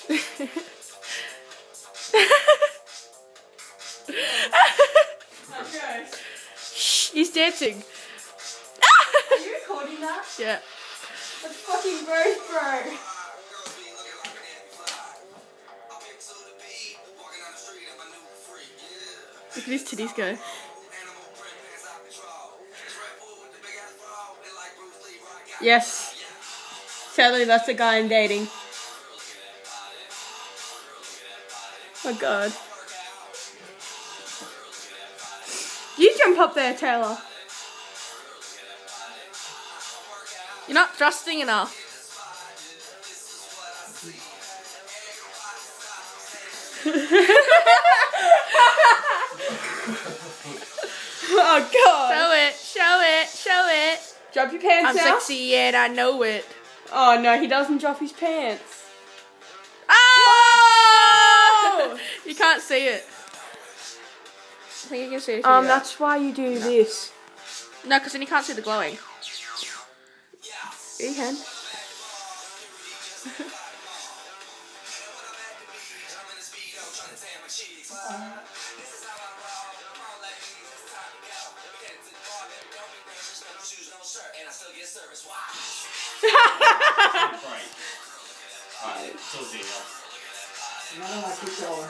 Okay. Shh, he's dancing. Are you recording that? Yeah. That's fucking gross, bro. Look at his titties go. Yes. Sadly, that's the guy I'm dating. Oh my god. You jump up there, Taylor. You're not thrusting enough. Oh god. Show it, show it, show it. Drop your pants I'm now. sexy and I know it. Oh no, he doesn't drop his pants. Oh! You can't see it. I think you can see it. That's why you do this. No, because then you can't see the glowing. You can. Alright, till zero. No, I keep going.